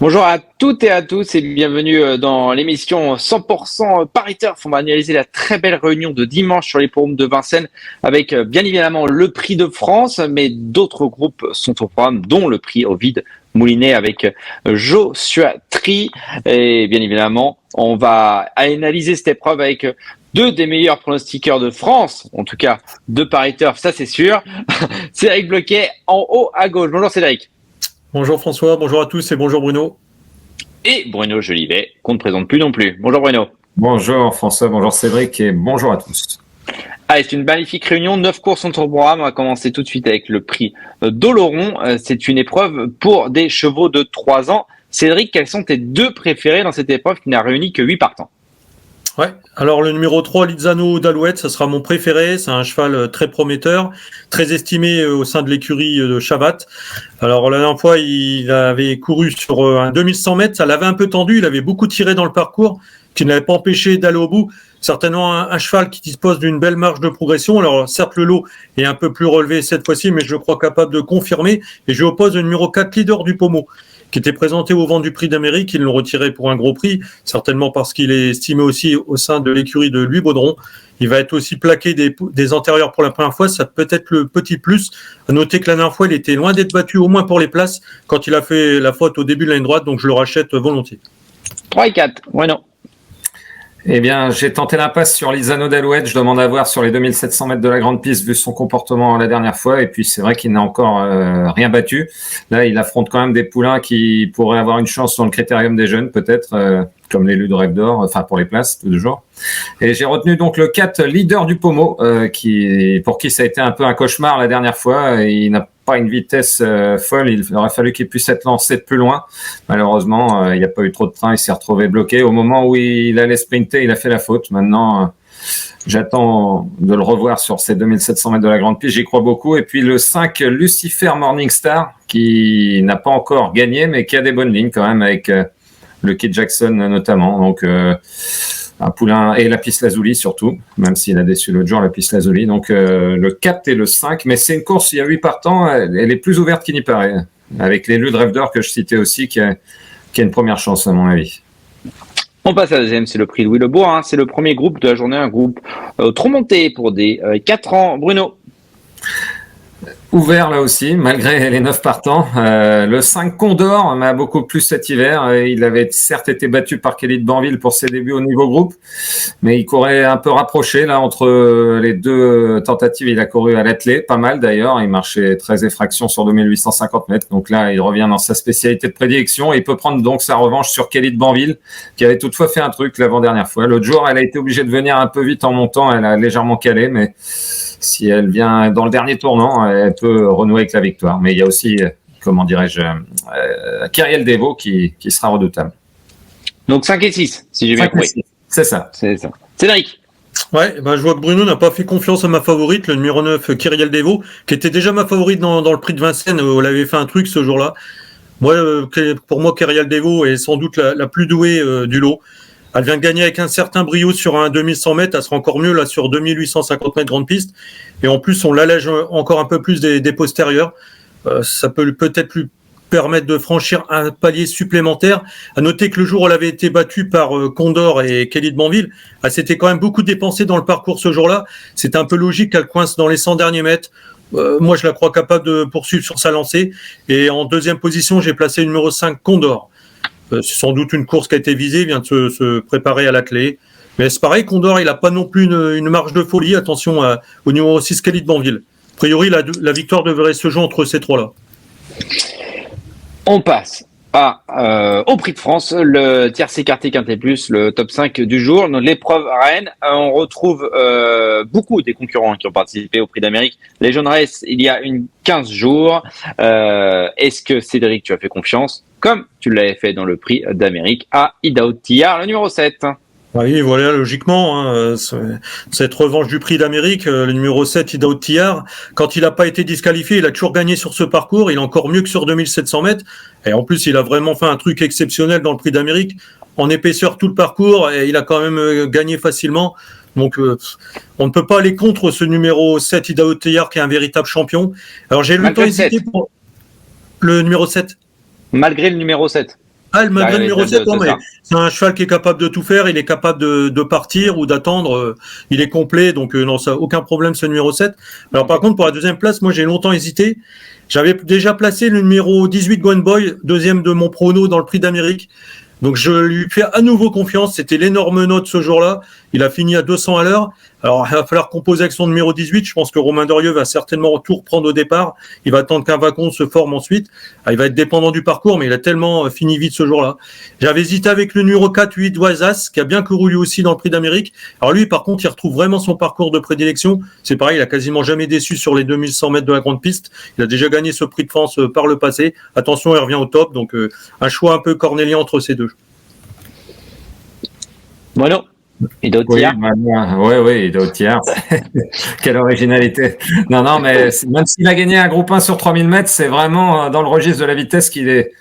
Bonjour à toutes et à tous et bienvenue dans l'émission 100% Paris Turf. On va analyser la très belle réunion de dimanche sur les l'hippodrome de Vincennes avec bien évidemment le prix de France, mais d'autres groupes sont au programme, dont le prix Ovid Moulinet avec Joshua Tree. Et bien évidemment, on va analyser cette épreuve avec deux des meilleurs pronostiqueurs de France, en tout cas de Paris Turf, ça c'est sûr. Cédric Bloquet en haut à gauche. Bonjour Cédric. Bonjour François, bonjour à tous et bonjour Bruno. Et Bruno Jolivet, qu'on ne présente plus non plus. Bonjour Bruno. Bonjour François, bonjour Cédric et bonjour à tous. Allez, c'est une magnifique réunion, 9 courses sont au programme. On va commencer tout de suite avec le prix d'Oloron. C'est une épreuve pour des chevaux de 3 ans. Cédric, quels sont tes deux préférés dans cette épreuve qui n'a réuni que 8 partants? Ouais, alors le numéro 3, Lizano d'Alouette, ça sera mon préféré. C'est un cheval très prometteur, très estimé au sein de l'écurie de Chavat. Alors la dernière fois, il avait couru sur un 2100 mètres, ça l'avait un peu tendu, il avait beaucoup tiré dans le parcours, qui ne l'avait pas empêché d'aller au bout. Certainement un cheval qui dispose d'une belle marge de progression. Alors certes, le lot est un peu plus relevé cette fois-ci, mais je crois capable de confirmer. Et je lui oppose le numéro 4, Leader du Pommeau, qui était présenté au vent du prix d'Amérique. Ils l'ont retiré pour un gros prix, certainement parce qu'il est estimé aussi au sein de l'écurie de Louis Baudron. Il va être aussi plaqué des antérieurs pour la première fois, ça peut être le petit plus. À noter que la dernière fois, il était loin d'être battu, au moins pour les places, quand il a fait la faute au début de la ligne droite, donc je le rachète volontiers. 3 et 4, ouais non. Eh bien, j'ai tenté l'impasse sur Lizano d'Alouette. Je demande à voir sur les 2700 mètres de la grande piste, vu son comportement la dernière fois. Et puis, c'est vrai qu'il n'a encore rien battu. Là, il affronte quand même des poulains qui pourraient avoir une chance sur le critérium des jeunes, peut-être, comme l'élu de Rêve d'Or, enfin pour les places, toujours. Et j'ai retenu donc le 4, Leader du Pommeau, pour qui ça a été un peu un cauchemar la dernière fois. Il n'a pas une vitesse folle, il aurait fallu qu'il puisse être lancé de plus loin. Malheureusement, il n'y a pas eu trop de train, il s'est retrouvé bloqué. Au moment où il allait sprinter, il a fait la faute. Maintenant, j'attends de le revoir sur ces 2700 mètres de la grande piste, j'y crois beaucoup. Et puis le 5, Lucifer Morningstar, qui n'a pas encore gagné, mais qui a des bonnes lignes quand même, avec le Kid Jackson notamment. Donc un poulain, et la piste Lazuli surtout, même s'il a déçu l'autre jour, la piste Lazuli. Donc le 4 et le 5, mais c'est une course, il y a 8 partants, elle est plus ouverte qu'il n'y paraît, avec l'élu de Rêve d'Or que je citais aussi, qui a une première chance à mon avis. On passe à la deuxième, c'est le prix Louis Lebourg. C'est le premier groupe de la journée, un groupe trop monté pour des 4 ans. Bruno. Ouvert là aussi, malgré les 9 partants. Le 5 Condor m'a beaucoup plu cet hiver. Il avait certes été battu par Kelly de Banville pour ses débuts au niveau groupe, mais il courait un peu rapproché là entre les deux tentatives. Il a couru à l'attelé, pas mal d'ailleurs. Il marchait 13 effractions sur 2850 mètres. Donc là, il revient dans sa spécialité de prédilection et il peut prendre donc sa revanche sur Kelly de Banville, qui avait toutefois fait un truc l'avant-dernière fois. L'autre jour, elle a été obligée de venir un peu vite en montant. Elle a légèrement calé, mais si elle vient dans le dernier tournant, elle peut renouer avec la victoire. Mais il y a aussi, comment dirais-je, Kyriel Devo qui sera redoutable. Donc 5 et 6, si j'ai bien compris. C'est ça. C'est ça. Cédric. Ouais, je vois que Bruno n'a pas fait confiance à ma favorite, le numéro 9, Kyriel Devo, qui était déjà ma favorite dans le prix de Vincennes, où elle avait fait un truc ce jour-là. Moi, pour moi, Kyriel Devo est sans doute la plus douée du lot. Elle vient de gagner avec un certain brio sur un 2100 mètres. Elle sera encore mieux là sur 2850 mètres grande piste. Et en plus, on l'allège encore un peu plus des postérieurs. Ça peut peut-être lui permettre de franchir un palier supplémentaire. À noter que le jour où elle avait été battue par Condor et Kelly de Banville, elle s'était quand même beaucoup dépensée dans le parcours ce jour-là. C'était un peu logique qu'elle coince dans les 100 derniers mètres. Moi, je la crois capable de poursuivre sur sa lancée. Et en deuxième position, j'ai placé le numéro 5, Condor. C'est sans doute une course qui a été visée, il vient de se préparer à l'attelé. Mais c'est pareil, Condor, il n'a pas non plus une marge de folie. Attention au numéro 6, Kelly de Banville. A priori, la victoire devrait se jouer entre ces trois-là. On passe au prix de France, le tiercé écarté quintet plus, le top 5 du jour. Dans l'épreuve reine, on retrouve beaucoup des concurrents qui ont participé au prix d'Amérique. Les Jeunes Race, il y a 15 jours. Est-ce que Cédric, tu as fait confiance, comme tu l'avais fait dans le prix d'Amérique, à Idaho Tillard, le numéro 7? Oui, voilà, logiquement, cette revanche du prix d'Amérique, le numéro 7, Idaho Tillard, quand il n'a pas été disqualifié, il a toujours gagné sur ce parcours, il est encore mieux que sur 2700 mètres, et en plus, il a vraiment fait un truc exceptionnel dans le prix d'Amérique, en épaisseur tout le parcours, et il a quand même gagné facilement. Donc, on ne peut pas aller contre ce numéro 7, Idaho Tillard, qui est un véritable champion. Alors, j'ai longtemps hésité pour le numéro 7. Malgré le numéro 7. Ah, malgré le numéro 7, non, mais ça. c'est un cheval qui est capable de tout faire, il est capable de partir ou d'attendre, il est complet, donc non, ça aucun problème ce numéro 7. Alors par contre, pour la deuxième place, moi j'ai longtemps hésité. J'avais déjà placé le numéro 18 Gone Boy, deuxième de mon prono dans le Prix d'Amérique. Donc je lui fais à nouveau confiance, c'était l'énorme note ce jour-là, il a fini à 200 à l'heure. Alors il va falloir composer avec son numéro 18, je pense que Romain Dorieux va certainement tout reprendre au départ, il va attendre qu'un Vacon se forme ensuite. Il va être dépendant du parcours, mais il a tellement fini vite ce jour-là. J'avais hésité avec le numéro 4, 8 Oisas, qui a bien couru lui aussi dans le Prix d'Amérique. Alors lui, par contre, il retrouve vraiment son parcours de prédilection. C'est pareil, il a quasiment jamais déçu sur les 2100 mètres de la grande piste. Il a déjà gagné ce Prix de France par le passé. Attention, il revient au top, donc un choix un peu cornélien entre ces deux. Bueno, il doit Oui, il doit tiers. Quelle originalité. Non, mais même s'il a gagné un groupe 1 sur 3000 mètres, c'est vraiment dans le registre de la vitesse qu'il est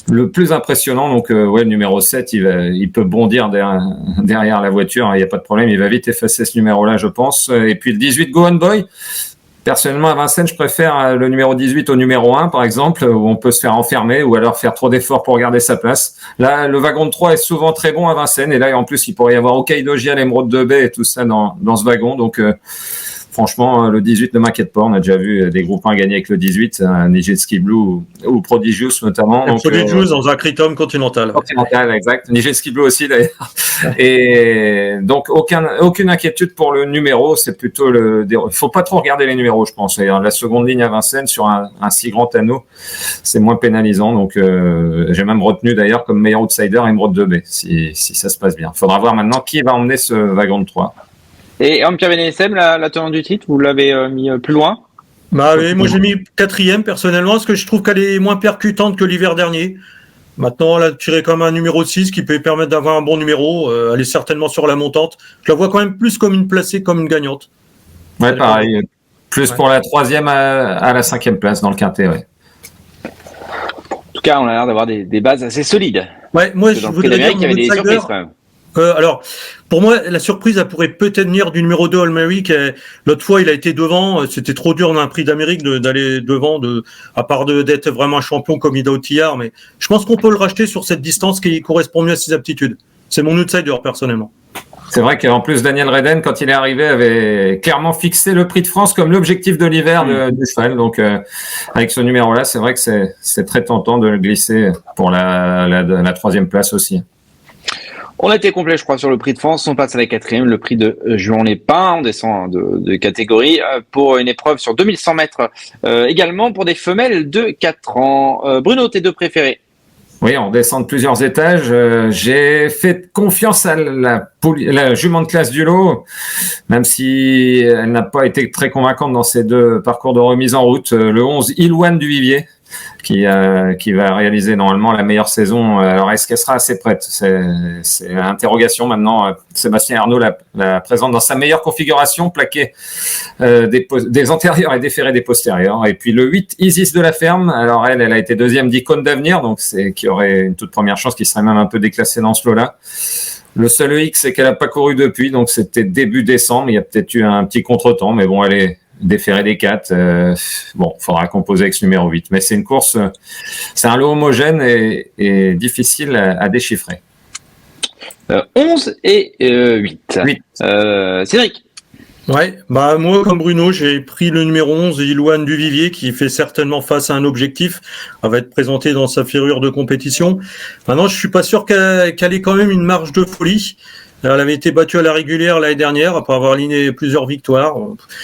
le plus impressionnant. Donc, le numéro 7, il peut bondir derrière la voiture. Il n'y a pas de problème. Il va vite effacer ce numéro-là, je pense. Et puis, le 18, Go On Boy. Personnellement, à Vincennes, je préfère le numéro 18 au numéro 1, par exemple, où on peut se faire enfermer ou alors faire trop d'efforts pour garder sa place. Là, le wagon de 3 est souvent très bon à Vincennes. Et là, en plus, il pourrait y avoir Okaidogia, l'Émeraude de Baie et tout ça dans ce wagon. Donc, franchement, le 18 ne m'inquiète pas. On a déjà vu des groupes 1 gagner avec le 18, Nijetski Blue ou Prodigious notamment. Donc, Prodigious dans un Critum Continental. Continental, exact. Nijetski Blue aussi d'ailleurs. Et donc aucune inquiétude pour le numéro. C'est plutôt il faut pas trop regarder les numéros, je pense. Et la seconde ligne à Vincennes sur un si grand anneau, c'est moins pénalisant. Donc j'ai même retenu d'ailleurs comme meilleur outsider Émeraude de Baie, si ça se passe bien. Faudra voir maintenant qui va emmener ce wagon de 3. Et Pierre Benesem, la tenante du titre, vous l'avez mis plus loin? Bah oui, moi j'ai mis 4e personnellement, parce que je trouve qu'elle est moins percutante que l'hiver dernier. Maintenant, elle a tiré comme un numéro 6 qui peut permettre d'avoir un bon numéro. Elle est certainement sur la montante. Je la vois quand même plus comme une placée, comme une gagnante. Ouais, pareil. Plus pour la 3e à la 5e place dans le quintet, ouais. En tout cas, on a l'air d'avoir des bases assez solides. Ouais, moi je voudrais dire qu'il y avait des surprises quand même. Alors, pour moi, la surprise, elle pourrait peut-être venir du numéro 2, All-Mary. L'autre fois, il a été devant. C'était trop dur dans un Prix d'Amérique d'aller devant, à part d'être vraiment un champion comme Ida Otillard. Mais je pense qu'on peut le racheter sur cette distance qui correspond mieux à ses aptitudes. C'est mon outsider, personnellement. C'est vrai qu'en plus, Daniel Redden, quand il est arrivé, avait clairement fixé le Prix de France comme l'objectif de l'hiver du cheval. Donc, avec ce numéro-là, c'est vrai que c'est très tentant de le glisser pour la 3e place aussi. On a été complet, je crois, sur le Prix de France. On passe à la 4e, le Prix de Juan Lépin. On descend de catégorie pour une épreuve sur 2100 mètres. Également pour des femelles de 4 ans. Bruno, tes deux préférés? Oui, on descend de plusieurs étages. J'ai fait confiance à la jument de classe du lot, même si elle n'a pas été très convaincante dans ces deux parcours de remise en route. Le 11, Ilouane du Vivier, qui va réaliser normalement la meilleure saison. Alors, est-ce qu'elle sera assez prête? C'est l'interrogation maintenant. Sébastien Arnaud la présente dans sa meilleure configuration, plaquée des antérieurs et déférés des postérieurs. Et puis le 8, Isis de la Ferme. Alors, elle a été deuxième d'Icône d'Avenir, donc qui aurait une toute première chance, qui serait même un peu déclassée dans ce lot-là. Le seul X, c'est qu'elle n'a pas couru depuis, donc c'était début décembre. Il y a peut-être eu un petit contretemps, mais bon, elle est déféré des 4. Faudra composer avec ce numéro 8. Mais c'est une course, c'est un lot homogène et difficile à déchiffrer. 11 et 8. Cédric? Ouais, moi, comme Bruno, j'ai pris le numéro 11, Ilouane du Vivier, qui fait certainement face à un objectif. Elle va être présentée dans sa ferrure de compétition. Maintenant, je suis pas sûr qu'elle ait quand même une marge de folie. Elle avait été battue à la régulière l'année dernière, après avoir aligné plusieurs victoires.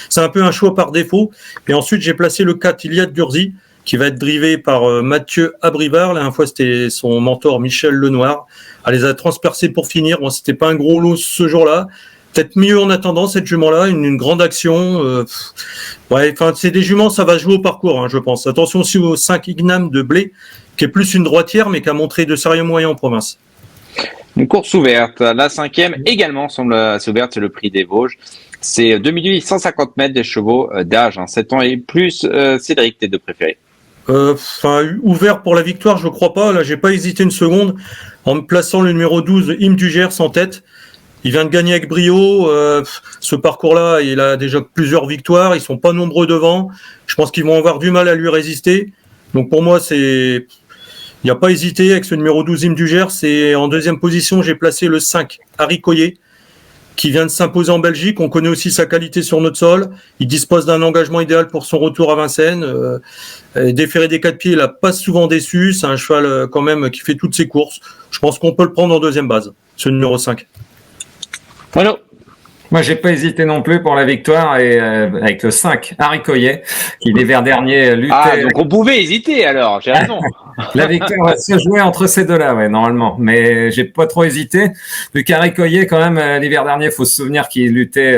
C'est un peu un choix par défaut. Et ensuite, j'ai placé le 4, Iliad Durzi, qui va être drivé par Mathieu Abrivard. La dernière fois, c'était son mentor Michel Lenoir. Elle les a transpercés pour finir. Bon, c'était pas un gros lot ce jour-là. Peut-être mieux en attendant cette jument-là, une grande action. C'est des juments, ça va jouer au parcours, je pense. Attention aussi au 5 Ignam de Blé, qui est plus une droitière, mais qui a montré de sérieux moyens en province. Une course ouverte. La 5e également semble assez ouverte, c'est le Prix des Vosges. C'est 2850 mètres des chevaux d'âge, 7 ans et plus. Cédric, tes deux préférés? Ouvert pour la victoire, je crois pas. Là, j'ai pas hésité une seconde en me plaçant le numéro 12, Im du Gers en tête. Il vient de gagner avec brio. Ce parcours-là, il a déjà plusieurs victoires. Ils sont pas nombreux devant. Je pense qu'ils vont avoir du mal à lui résister. Donc pour moi, Il n'y a pas hésité avec ce numéro 12 du Gers. Et en deuxième position, j'ai placé le 5, Harry Coyer, qui vient de s'imposer en Belgique. On connaît aussi sa qualité sur notre sol. Il dispose d'un engagement idéal pour son retour à Vincennes. Déféré des 4 pieds, il n'a pas souvent déçu. C'est un cheval quand même qui fait toutes ses courses. Je pense qu'on peut le prendre en deuxième base, ce numéro 5. Voilà. Moi, j'ai pas hésité non plus pour la victoire et avec le 5, Harry Coyer, qui l'hiver dernier luttait. Ah, donc on pouvait hésiter alors, j'ai raison. La victoire va se jouer entre ces deux-là, ouais, normalement. Mais j'ai pas trop hésité. Vu qu'Harry Coyer, quand même, l'hiver dernier, faut se souvenir qu'il luttait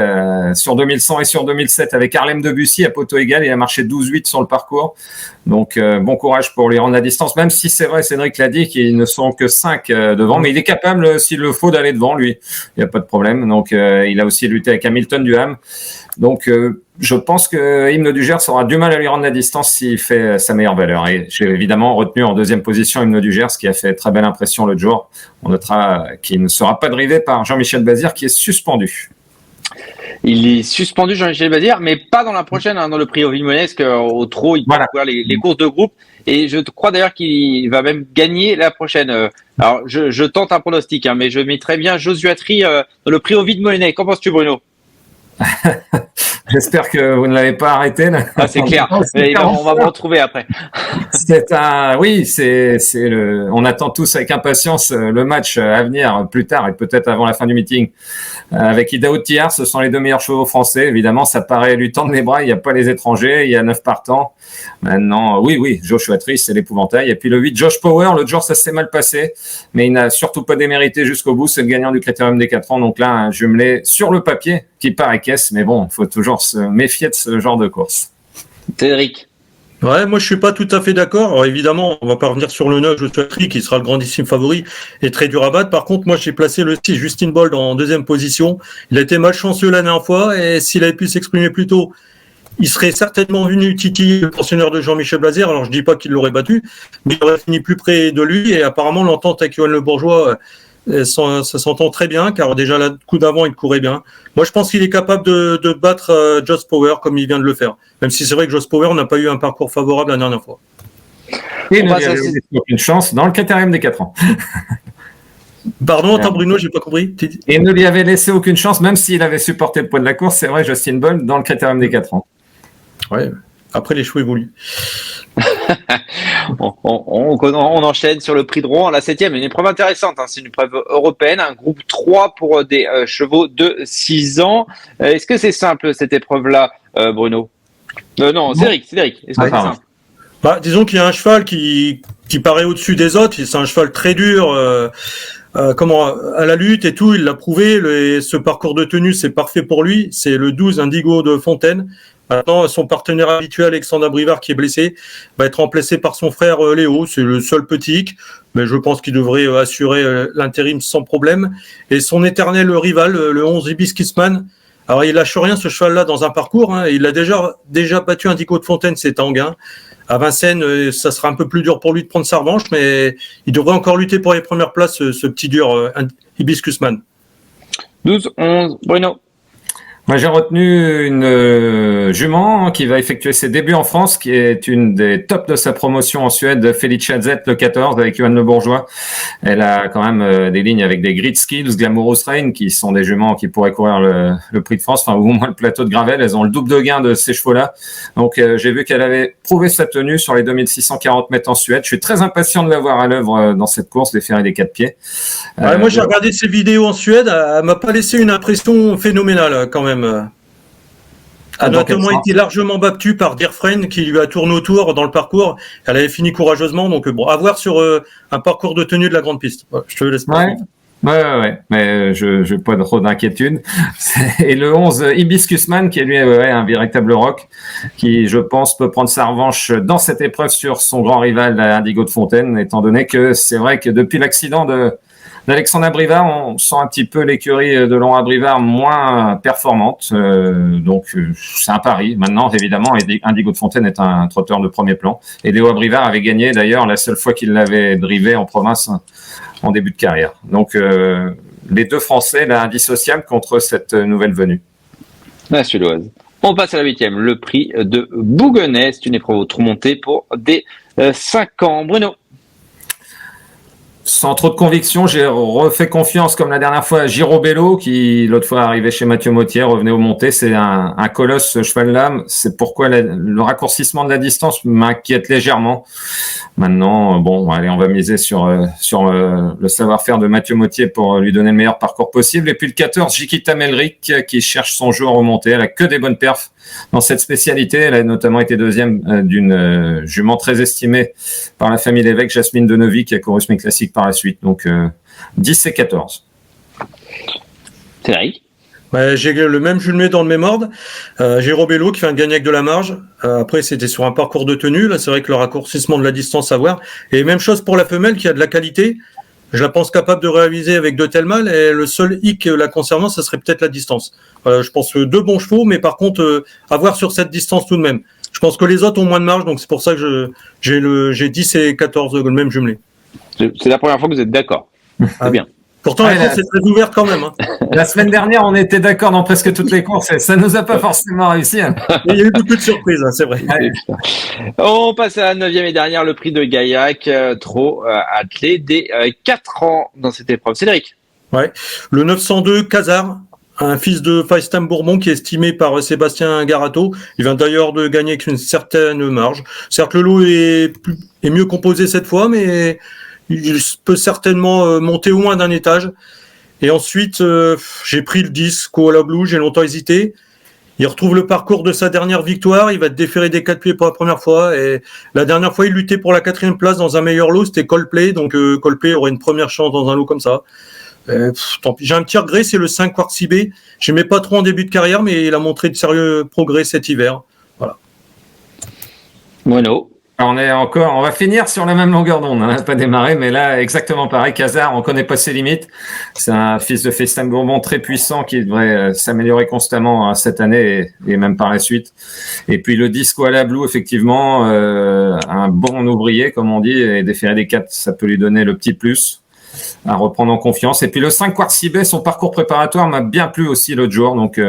sur 2100 et sur 2007 avec Harlem Debussy à poteau égal. Il a marché 12-8 sur le parcours. Donc, bon courage pour lui rendre la distance. Même si c'est vrai, Cédric l'a dit, qu'ils ne sont que 5 devant. Mais il est capable, s'il le faut, d'aller devant, lui. Il n'y a pas de problème. Donc, il a aussi lutté avec Hamilton Duham. Donc, je pense que Hymne du Gers aura du mal à lui rendre la distance s'il fait sa meilleure valeur. Et j'ai évidemment retenu en deuxième position Hymne du Gers, qui a fait très belle impression l'autre jour. On notera qu'il ne sera pas drivé par Jean-Michel Bazir, qui est suspendu. Il est suspendu, Jean-Michel Bazir, mais pas dans la prochaine, dans le prix au Vimonesque. Au trot, il peut courir les courses de groupe. Et je crois d'ailleurs qu'il va même gagner la prochaine. Alors, je tente un pronostic, mais je mettrai bien Joshua Tree dans le prix au Vimonesque. Qu'en penses-tu, Bruno? J'espère que vous ne l'avez pas arrêté. Là. Ah, c'est clair. On va me retrouver après. On attend tous avec impatience le match à venir plus tard et peut-être avant la fin du meeting avec Idaho Tillard. Ce sont les 2 meilleurs chevaux français. Évidemment, ça paraît lui tendre les bras. Il n'y a pas les étrangers. Il y a 9 partants. Maintenant, oui, Joshua Tree, c'est l'épouvantail. Et puis le 8, Josh Power. L'autre jour, ça s'est mal passé, mais il n'a surtout pas démérité jusqu'au bout. C'est le gagnant du Critérium des 4 ans. Donc là, un jumelé sur le papier qui paraît caisse. Mais bon, il faut toujours se méfier de ce genre de course. Cédric. Ouais, moi je suis pas tout à fait d'accord. Alors, évidemment, on va pas revenir sur le 9, Joshua Tree, qui sera le grandissime favori et très dur à battre. Par contre, moi j'ai placé le 6, Justin Bold, en deuxième position. Il a été malchanceux la dernière fois et s'il avait pu s'exprimer plus tôt, il serait certainement venu titiller le pensionnaire de Jean-Michel Bazir. Alors je dis pas qu'il l'aurait battu, mais il aurait fini plus près de lui et apparemment l'entente avec Yoann Le Bourgeois, ça s'entend très bien, car déjà le coup d'avant, il courait bien. Moi, je pense qu'il est capable de battre Josh Power comme il vient de le faire. Même si c'est vrai que Josh Power n'a pas eu un parcours favorable la dernière fois. Et il lui avait laissé une chance dans le Critérium des 4 ans. Pardon, attends Bruno, j'ai pas compris. Et il ne lui avait laissé aucune chance, même s'il avait supporté le poids de la course. C'est vrai, Justin Bold dans le Critérium des 4 ans. Ouais. Après, les chevaux évoluent. On enchaîne sur le prix de Rouen, la 7e, une épreuve intéressante. C'est une épreuve européenne, un groupe 3 pour des chevaux de 6 ans. Est-ce que c'est simple cette épreuve-là, Bruno? Non, Cédric. Est-ce que c'est simple? Disons qu'il y a un cheval qui paraît au-dessus des autres. C'est un cheval très dur. À la lutte et tout, il l'a prouvé. Ce parcours de tenue, c'est parfait pour lui. C'est le 12 Indigo de Fontaine. Maintenant, son partenaire habituel, Alexandre Brivard, qui est blessé, va être remplacé par son frère Léo. C'est le seul petit, mais je pense qu'il devrait assurer l'intérim sans problème. Et son éternel rival, le 11 Hibiscusman. Alors, il lâche rien, ce cheval-là, dans un parcours. Il a déjà battu Indigo de Fontaine, c'est Tanguin. À Vincennes, ça sera un peu plus dur pour lui de prendre sa revanche, mais il devrait encore lutter pour les premières places, ce petit dur Hibiscusman. 12-11, Bruno. Moi, j'ai retenu une jument qui va effectuer ses débuts en France, qui est une des tops de sa promotion en Suède, Felicia Z, le 14, avec Yoann Le Bourgeois. Elle a quand même des lignes avec des Grid Skills, Glamorous Rain, qui sont des juments qui pourraient courir le prix de France, ou au moins le plateau de Gravel. Elles ont le double de gain de ces chevaux-là. Donc, j'ai vu qu'elle avait prouvé sa tenue sur les 2640 mètres en Suède. Je suis très impatient de la voir à l'œuvre dans cette course, des ferrés des 4 pieds. Moi, j'ai regardé ses vidéos en Suède. Elle m'a pas laissé une impression phénoménale, quand même. Elle a notamment été largement battue par Deerfriend qui lui a tourné autour dans le parcours. Elle avait fini courageusement, donc à voir sur un parcours de tenue de la grande piste. Je te laisse pas. Ouais, mais je n'ai pas trop d'inquiétude. Et le 11 Hibiscusman qui est lui un véritable rock, qui je pense peut prendre sa revanche dans cette épreuve sur son grand rival Indigo de Fontaine, étant donné que c'est vrai que depuis l'accident d'Alexandre Brivard, on sent un petit peu l'écurie de Laurent Brivard moins performante. Donc, c'est un pari. Maintenant, évidemment, Indigo de Fontaine est un trotteur de premier plan. Et Léo Brivard avait gagné, d'ailleurs, la seule fois qu'il l'avait drivé en province en début de carrière. Donc, les deux Français, là, indissociables contre cette nouvelle venue. La Suédoise. On passe à la 8e, le prix de Bouguenais. C'est une épreuve au trou monté pour des 5 ans. Bruno. sans trop de conviction, j'ai refait confiance comme la dernière fois à Girobello, qui l'autre fois arrivé chez Mathieu Mottier, revenait au monté. C'est un colosse, ce cheval-là. C'est pourquoi le raccourcissement de la distance m'inquiète légèrement. Maintenant, bon, allez, on va miser sur le savoir-faire de Mathieu Mottier pour lui donner le meilleur parcours possible. Et puis le 14, Jikita Melrick, qui cherche son jeu en remontée. Elle a que des bonnes perfs dans cette spécialité. Elle a notamment été deuxième d'une jument très estimée par la famille Lévesque, Jasmine Denevy, qui a couru ce classique par la suite. Donc 10 et 14. Cédric? Ouais, j'ai le même jumelé dans le même ordre. J'ai Robello qui fait un gagne avec de la marge. Après, c'était sur un parcours de tenue. Là, c'est vrai que le raccourcissement de la distance à voir. Et même chose pour la femelle qui a de la qualité. Je la pense capable de réaliser avec de tels mâles. Et le seul hic la concernant, ça serait peut-être la distance. Je pense deux bons chevaux, mais par contre, à voir sur cette distance tout de même. Je pense que les autres ont moins de marge, donc c'est pour ça que j'ai 10 et 14, le même jumelé. C'est la première fois que vous êtes d'accord. C'est bien. Pourtant, la course est très ouverte quand même. Hein. La semaine dernière, on était d'accord dans presque toutes les courses. Ça nous a pas forcément réussi. Hein. Il y a eu beaucoup de surprises, hein, c'est vrai. Ouais. On passe à la 9e et dernière, le prix de Gaillac, trop attelé des 4 ans dans cette épreuve. Cédric? Ouais. Le 902, Casar, un fils de Feistam Bourbon qui est estimé par Sébastien Garato. Il vient d'ailleurs de gagner avec une certaine marge. Certes, le lot est mieux composé cette fois, mais il peut certainement monter au moins d'un étage. Et ensuite, j'ai pris le 10, Koala Blue, j'ai longtemps hésité. Il retrouve le parcours de sa dernière victoire, il va te déférer des 4 pieds pour la première fois. Et la dernière fois, il luttait pour la 4e place dans un meilleur lot, c'était Coldplay. Donc Coldplay aurait une première chance dans un lot comme ça. Tant pis. J'ai un petit regret, c'est le 5 Quartz B. J'aimais pas trop en début de carrière, mais il a montré de sérieux progrès cet hiver. Voilà. Mono. On va finir sur la même longueur d'onde. On n'a pas démarré, mais là, exactement pareil. Casar, on connaît pas ses limites. C'est un fils de Feistam Bourbon très puissant qui devrait s'améliorer constamment cette année et même par la suite. Et puis le disco à la Blue, effectivement, un bon ouvrier, comme on dit, et déférer des 4, ça peut lui donner le petit plus à reprendre en confiance. Et puis le 5 Quartz B, son parcours préparatoire m'a bien plu aussi l'autre jour. Donc,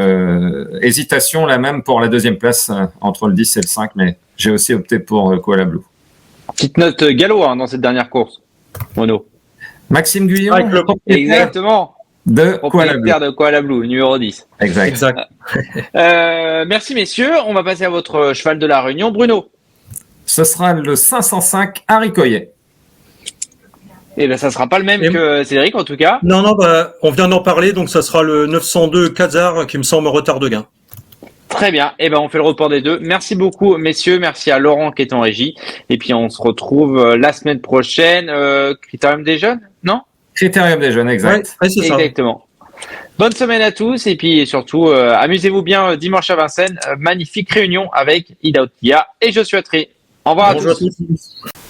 hésitation là même pour la 2e place entre le 10 et le 5, mais j'ai aussi opté pour Koala Blue. Petite note galop dans cette dernière course. Mono. Maxime Guyon. Avec le Exactement. De Koala Blue, numéro 10. Exact. Merci messieurs. On va passer à votre cheval de la Réunion, Bruno. Ce sera le 505 Harry Coyet. Eh bien, ça sera pas le même que Cédric, en tout cas. Non, on vient d'en parler, donc ça sera le 902 Casar qui me semble en retard de gain. Très bien. Eh ben, on fait le report des deux. Merci beaucoup, messieurs. Merci à Laurent qui est en régie. Et puis, on se retrouve la semaine prochaine. Critérium des jeunes, non? Critérium des jeunes, exact. Ouais, c'est exactement. Ça. Bonne semaine à tous. Et puis, surtout, amusez-vous bien dimanche à Vincennes. Magnifique réunion avec Ida Otia et Joshua Tree. Au revoir à tous.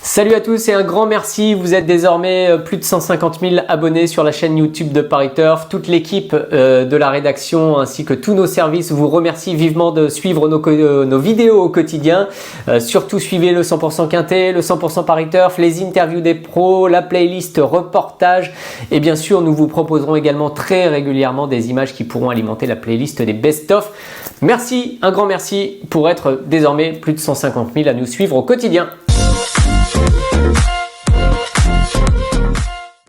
Salut à tous et un grand merci. Vous êtes désormais plus de 150 000 abonnés sur la chaîne YouTube de Paris Turf. Toute l'équipe de la rédaction ainsi que tous nos services vous remercie vivement de suivre nos vidéos au quotidien. Surtout suivez le 100% Quintet, le 100% Paris Turf, les interviews des pros, la playlist reportage et bien sûr nous vous proposerons également très régulièrement des images qui pourront alimenter la playlist des best-of. Merci, un grand merci pour être désormais plus de 150 000 à nous suivre au quotidien.